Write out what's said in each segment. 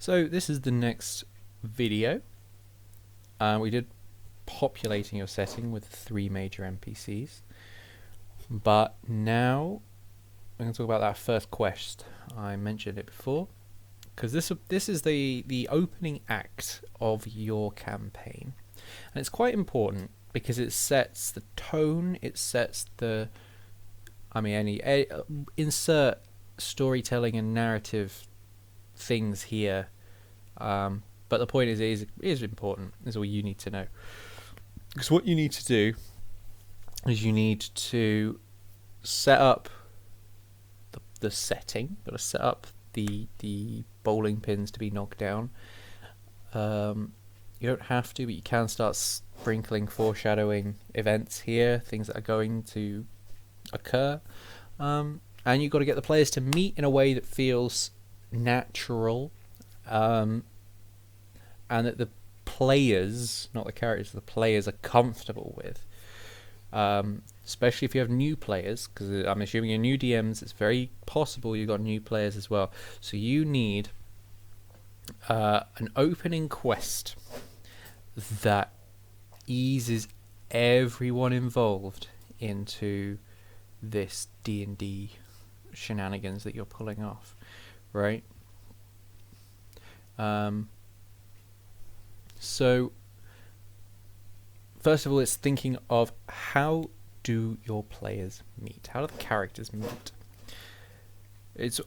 So this is the next video. We did populating your setting with 3 major NPCs, but now I'm going to talk about that first quest. I mentioned it before because this is the opening act of your campaign, and it's quite important because it sets the tone. It sets the insert storytelling and narrative things here, but the point is it is important. Is all you need to know, because what you need to do is you need to set up the setting. Got to set up the bowling pins to be knocked down. You don't have to, but you can start sprinkling foreshadowing events here, things that are going to occur, and you've got to get the players to meet in a way that feels natural, and that the players, not the characters, the players are comfortable with, especially if you have new players, because I'm assuming you're new DMs. It's very possible you've got new players as well, so you need an opening quest that eases everyone involved into this D&D shenanigans that you're pulling off, right? So first of all, it's thinking of how do your players meet? How do the characters meet?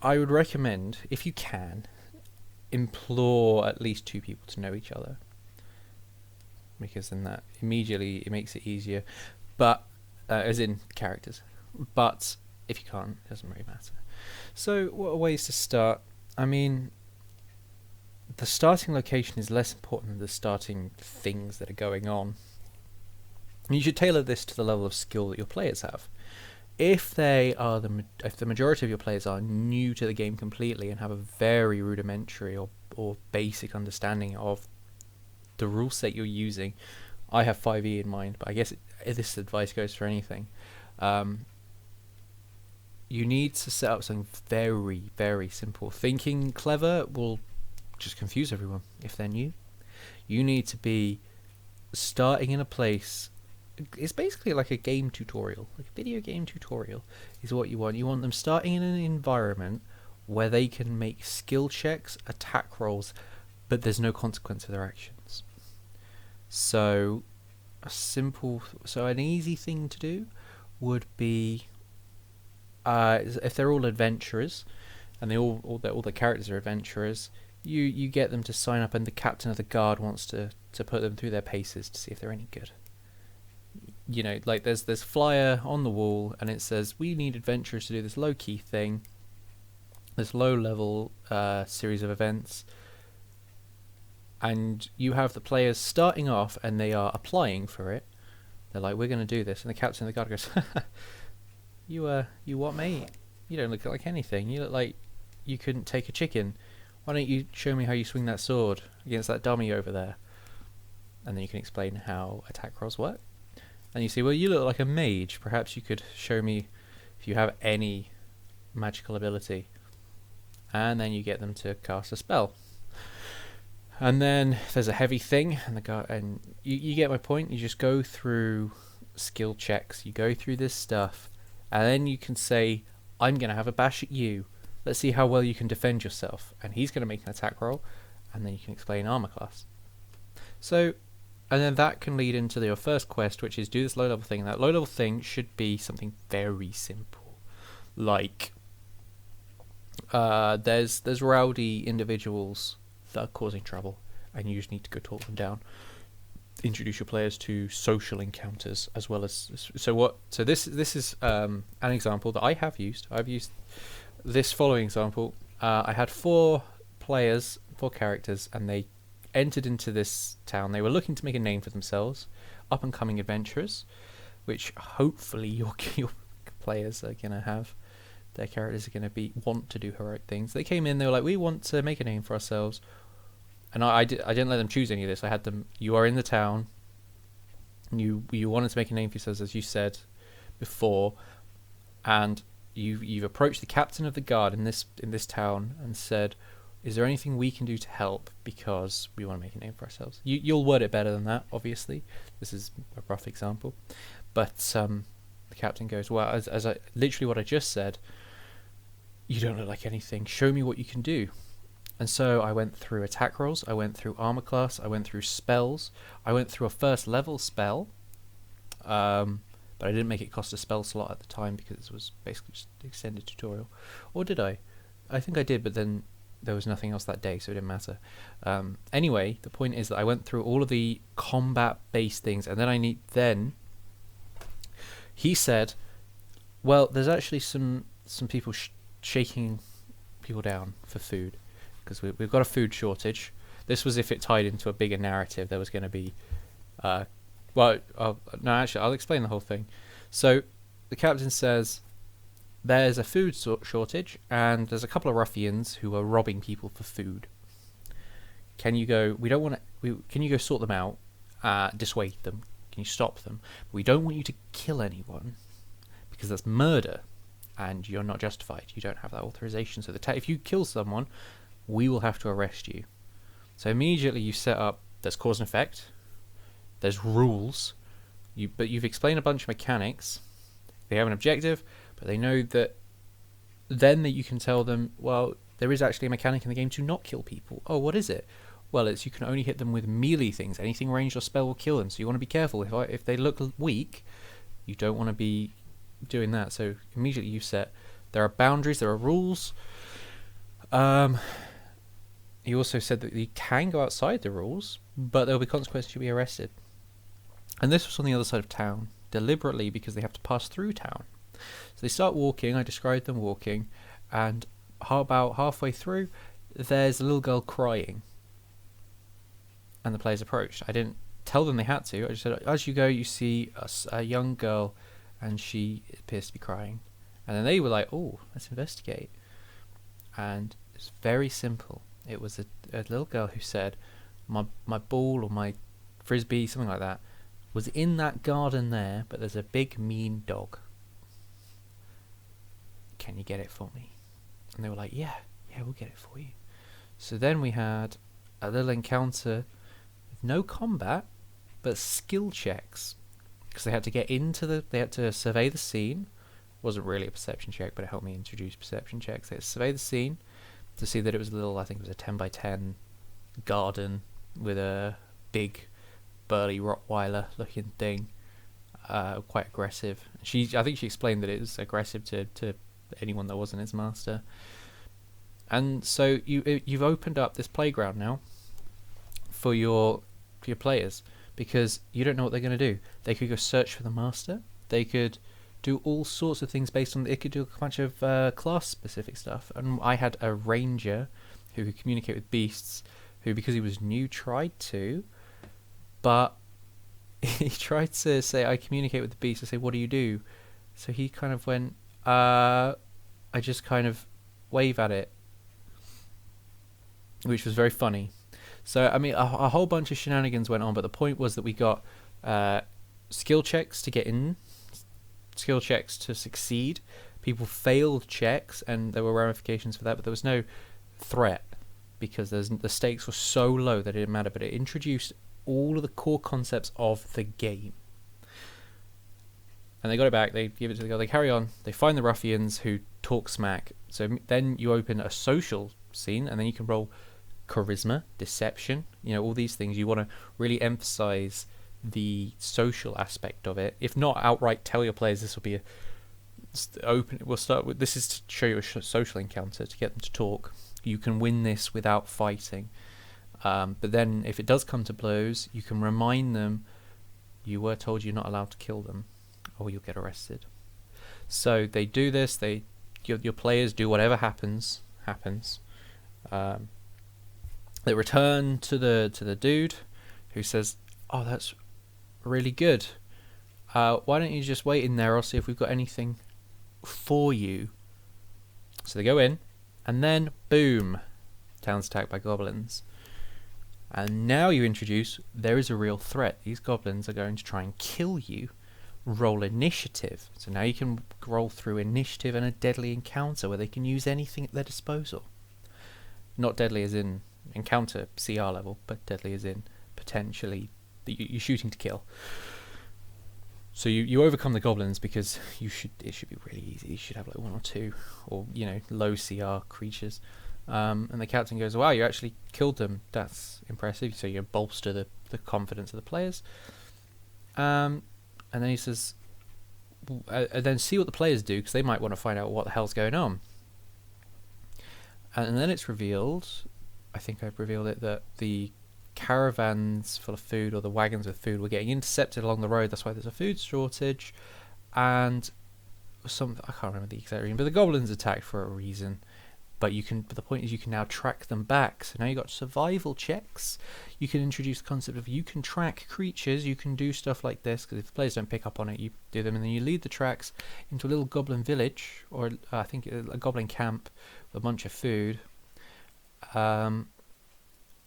I would recommend, if you can, implore at least 2 people to know each other, because then that immediately it makes it easier. But as in characters. But if you can't, it doesn't really matter. So what are ways to start? I mean, the starting location is less important than the starting things that are going on. And you should tailor this to the level of skill that your players have. If if the majority of your players are new to the game completely and have a very rudimentary or basic understanding of the rule set you're using, I have 5e in mind, but I guess this advice goes for anything. You need to set up something very, very simple. Thinking clever will just confuse everyone if they're new. You need to be starting in a place. It's basically like a game tutorial, like a video game tutorial is what you want. You want them starting in an environment where they can make skill checks, attack rolls, but there's no consequence for their actions. So an easy thing to do would be, if they're all adventurers and all the characters are adventurers, you get them to sign up, and the captain of the guard wants to put them through their paces to see if they're any good. You know, like there's flyer on the wall and it says we need adventurers to do this low key thing, this low level series of events, and you have the players starting off and they are applying for it. They're like, we're going to do this, and the captain of the guard goes, you what, mate? You don't look like anything. You look like you couldn't take a chicken. Why don't you show me how you swing that sword against that dummy over there? And then you can explain how attack rolls work. And you say, well, you look like a mage. Perhaps you could show me if you have any magical ability. And then you get them to cast a spell. And then there's a heavy thing, and you get my point. You just go through skill checks. You go through this stuff, and then you can say, I'm going to have a bash at you. Let's see how well you can defend yourself. And he's going to make an attack roll, and then you can explain armor class. So, and then that can lead into your first quest, which is do this low level thing. And that low level thing should be something very simple, like there's rowdy individuals that are causing trouble, and you just need to go talk them down. Introduce your players to social encounters as well as so this is an example that I have used. I've used this following example. I had 4 characters, and they entered into this town. They were looking to make a name for themselves, up and coming adventurers, which hopefully your players are gonna have. Their characters are gonna want to do heroic things. They came in, they were like, we want to make a name for ourselves. And I didn't let them choose any of this. I had them, you are in the town, you wanted to make a name for yourselves, as you said before, and you've approached the captain of the guard in this town and said, Is there anything we can do to help, because we want to make a name for ourselves? You'll word it better than that, obviously. This is a rough example. But the captain goes, well, as I literally what I just said, you don't look like anything. Show me what you can do. And so I went through attack rolls, I went through armor class, I went through spells, I went through a first level spell, but I didn't make it cost a spell slot at the time because it was basically just an extended tutorial. Or did I? I think I did, but then there was nothing else that day, so it didn't matter. Anyway, the point is that I went through all of the combat-based things, and then he said, well, there's actually some people shaking people down for food, because we've got a food shortage. This was if it tied into a bigger narrative. There was going to be... I'll explain the whole thing. So the captain says, there's a food shortage, and there's a couple of ruffians who are robbing people for food. Can you go... Can you go sort them out? Dissuade them? Can you stop them? We don't want you to kill anyone, because that's murder, and you're not justified. You don't have that authorization. So if you kill someone, we will have to arrest you. So immediately you set up, there's cause and effect, there's rules, but you've explained a bunch of mechanics. They have an objective, but they know that you can tell them, well, there is actually a mechanic in the game to not kill people. Oh, what is it? Well, it's you can only hit them with melee things. Anything ranged or spell will kill them, so you want to be careful. If they look weak, you don't want to be doing that. So immediately you set, there are boundaries, there are rules. He also said that you can go outside the rules, but there will be consequences. You'll be arrested. And this was on the other side of town, deliberately, because they have to pass through town. So they start walking. I described them walking, and about halfway through, there's a little girl crying. And the players approached. I didn't tell them they had to. I just said, as you go, you see a young girl, and she appears to be crying. And then they were like, oh, let's investigate. And it's very simple. It was a little girl who said, my ball or my frisbee, something like that, was in that garden there, but there's a big mean dog. Can you get it for me? And they were like, yeah, we'll get it for you. So then we had a little encounter with no combat, but skill checks. Because they had to get they had to survey the scene. Wasn't really a perception check, but it helped me introduce perception checks. They had to survey the scene to see that it was a little, I think it was a 10 by 10 garden with a big burly Rottweiler looking thing, quite aggressive. I think she explained that it was aggressive to anyone that wasn't its master. And so you've opened up this playground now for your players, because you don't know what they're going to do. They could go search for the master. They could do all sorts of things based on... It could do a bunch of class-specific stuff. And I had a ranger who could communicate with beasts, who, because he was new, tried to, but he tried to say, I communicate with the beast. I say, what do you do? So he kind of went, I just kind of wave at it, which was very funny. So, I mean, a whole bunch of shenanigans went on, but the point was that we got skill checks to get in, skill checks to succeed. People failed checks, and there were ramifications for that, but there was no threat, because the stakes were so low that it didn't matter, but it introduced all of the core concepts of the game. And they got it back, they give it to the girl, they carry on, they find the ruffians who talk smack. So then you open a social scene, and then you can roll charisma, deception, all these things. You want to really emphasize the social aspect of it. If not outright tell your players this will be we'll start with, this is to show you a social encounter, to get them to talk. You can win this without fighting. But then if it does come to blows, you can remind them you were told you're not allowed to kill them, or you'll get arrested. So they do this. Your players do whatever happens. They return to the dude, who says, "Oh, that's really good. Why don't you just wait in there? I'll see if we've got anything for you." So they go in, and then boom, town's attacked by goblins. And now you introduce, there is a real threat. These goblins are going to try and kill you. Roll initiative. So now you can roll through initiative and a deadly encounter where they can use anything at their disposal. Not deadly as in encounter CR level, but deadly as in potentially you're shooting to kill. So you overcome the goblins because it should be really easy. You should have like 1 or 2, or low CR creatures. And the captain goes, "Wow, you actually killed them. That's impressive." So you bolster the confidence of the players. And then he says, and then see what the players do, because they might want to find out what the hell's going on. And then it's revealed, I think I've revealed it, that the caravans full of food, or the wagons with food, were getting intercepted along the road. That's why there's a food shortage. And I can't remember the exact reason, but the goblins attacked for a reason. But the point is, you can now track them back. So now you've got survival checks. You can introduce the concept of, you can track creatures. You can do stuff like this, because if the players don't pick up on it, you do them, and then you lead the tracks into a little goblin village, or I think a goblin camp with a bunch of food. And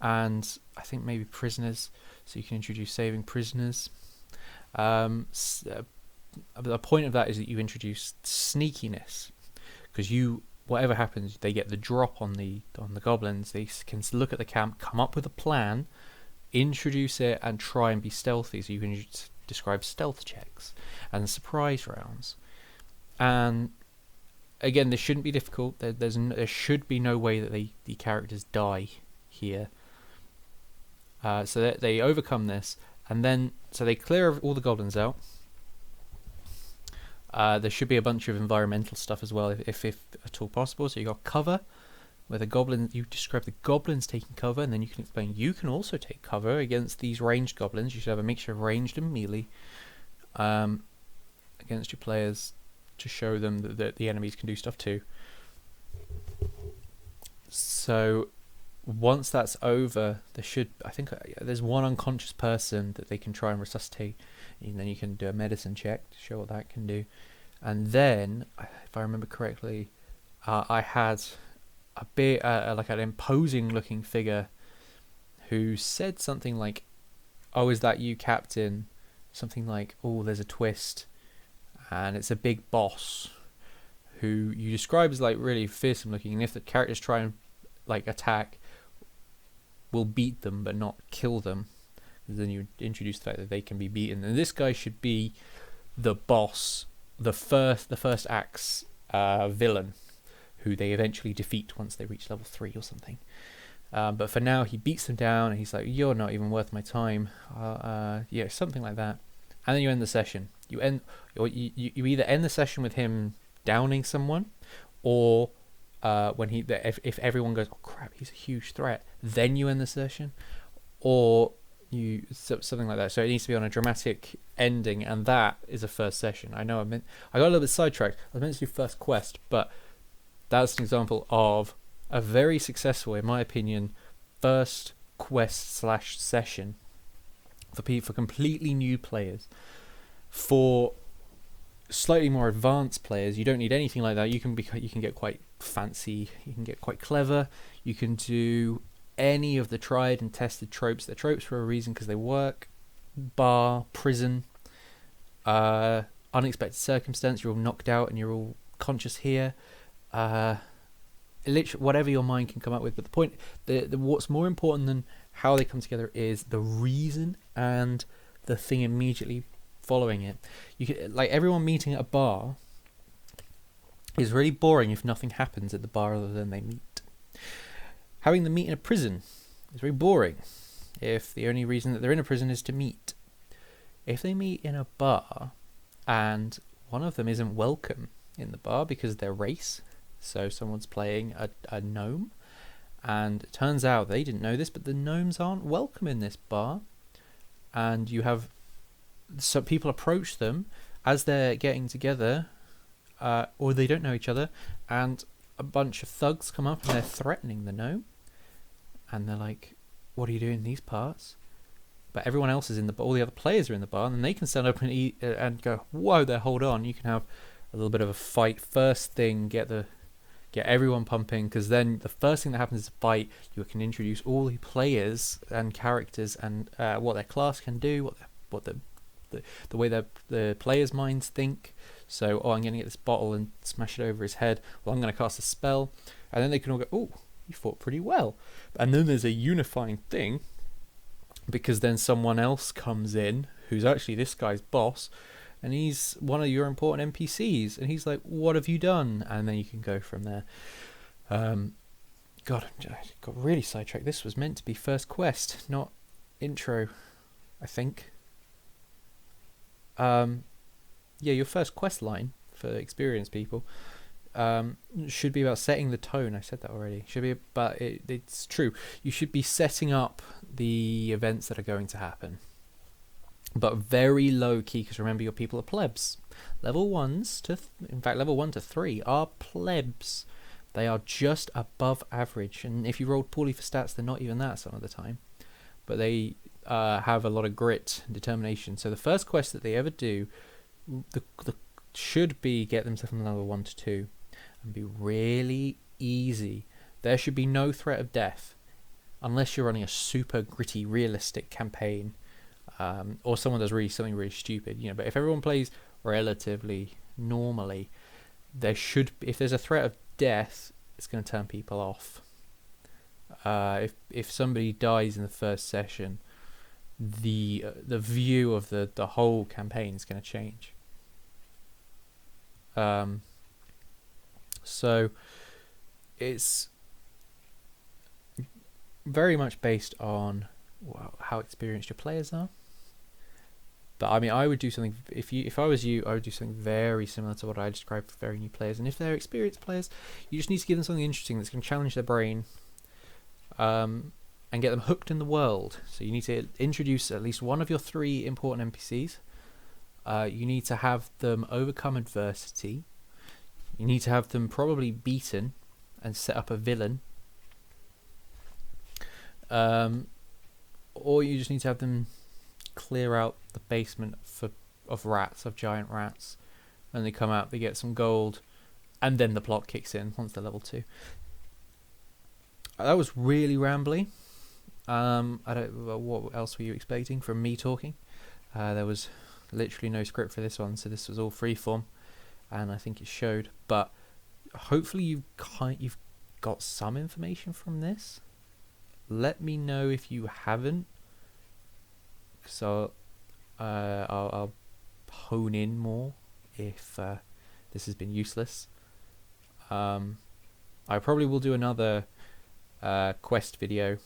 I think maybe prisoners, so you can introduce saving prisoners. The point of that is that you introduce sneakiness, because whatever happens, they get the drop on the goblins. They can look at the camp, come up with a plan, introduce it, and try and be stealthy. So you can describe stealth checks and surprise rounds. And again, this shouldn't be difficult. There should be no way that the characters die here. So that they overcome this, and then so they clear all the goblins out. There should be a bunch of environmental stuff as well, if at all possible. So you got cover, where you describe the goblins taking cover, and then you can explain you can also take cover against these ranged goblins. You should have a mixture of ranged and melee against your players, to show them that the enemies can do stuff too. So once that's over, there's one unconscious person that they can try and resuscitate, and then you can do a medicine check to show what that can do. And then, if I remember correctly, I had a bit like an imposing looking figure who said something like, "Oh, is that you, Captain?" Something like, "Oh, there's a twist, and it's a big boss who you describe as like really fearsome looking, and if the characters try and like attack, will beat them but not kill them." Then you introduce the fact that they can be beaten, and this guy should be the boss, the first act's villain, who they eventually defeat once they reach level 3 or something. But for now, he beats them down, and he's like, "You're not even worth my time." Something like that. And then you end the session. You either end the session with him downing someone, or if everyone goes, "Oh crap, he's a huge threat," then you end the session, or something like that. So it needs to be on a dramatic ending, and that is a first session. I know I got a little bit sidetracked. I was meant to do first quest, but that's an example of a very successful, in my opinion, first quest / session for completely new players. For slightly more advanced players, you don't need anything like that. You can get quite fancy. You can get quite clever. You can do any of the tried and tested tropes. They're tropes for a reason, because they work. Bar, prison, unexpected circumstance. You're all knocked out and you're all conscious here. Literally, whatever your mind can come up with. But the point, what's more important than how they come together is the reason and the thing immediately following it. Like everyone meeting at a bar is really boring if nothing happens at the bar other than they meet. Having them meet in a prison is very boring if the only reason that they're in a prison is to meet. If they meet in a bar and one of them isn't welcome in the bar because of their race, so someone's playing a gnome, and it turns out they didn't know this, but the gnomes aren't welcome in this bar, and you have some people approach them as they're getting together, or they don't know each other, and a bunch of thugs come up and they're threatening the gnome, and they're like, "What are you doing in these parts?" But everyone else is all the other players are in the bar, and then they can stand up and eat and go, "Whoa there, hold on." You can have a little bit of a fight first thing, get everyone pumping, because then the first thing that happens is a fight. You can introduce all the players and characters and what their class can do, what the way the players' minds think. So, I'm going to get this bottle and smash it over his head. Well, I'm going to cast a spell, and then they can all go, "Oh, you fought pretty well. And then there's a unifying thing, because then someone else comes in who's actually this guy's boss, and he's one of your important NPCs, and he's like, what have you done? And then you can go from there. God, I got really sidetracked. This was meant to be first quest, not intro, I think. Yeah, your first quest line for experienced people should be about setting the tone. I said that already. Should be, but it's true. You should be setting up the events that are going to happen, but very low key, because remember, your people are plebs. Level 1s to in fact level 1 to 3 are plebs. They are just above average, and if you rolled poorly for stats, they're not even that some of the time. But they have a lot of grit and determination. So the first quest that they ever do, the should be get them from level 1 to 2, and be really easy. There should be no threat of death, unless you're running a super gritty, realistic campaign, or someone does something really stupid. But if everyone plays relatively normally, if there's a threat of death, it's going to turn people off. If somebody dies in the first session, the view of the whole campaign is going to change. So it's very much based on how experienced your players are. But I mean, I would do something, if I was you, I would do something very similar to what I described for very new players. And if they're experienced players, you just need to give them something interesting that's going to challenge their brain, and get them hooked in the world. So you need to introduce at least one of your 3 important NPCs. You need to have them overcome adversity. You need to have them probably beaten and set up a villain. Or you just need to have them clear out the basement of giant rats, and they come out, they get some gold, and then the plot kicks in once they're level 2. That was really rambly. What else were you expecting from me talking? There was literally no script for this one, so this was all freeform, and I think it showed. But hopefully you've got some information from this. Let me know if you haven't, so I'll hone in more if this has been useless. I probably will do another quest video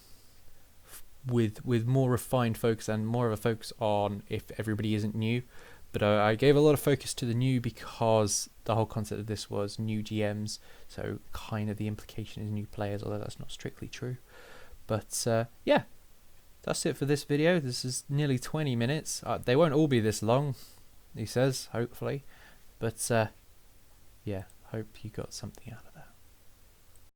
with more refined focus, and more of a focus on if everybody isn't new. But I gave a lot of focus to the new, because the whole concept of this was new GMs, so kind of the implication is new players, although that's not strictly true. But yeah, that's it for this video. This is nearly 20 minutes. They won't all be this long, he says, hopefully. But yeah, hope you got something out of it.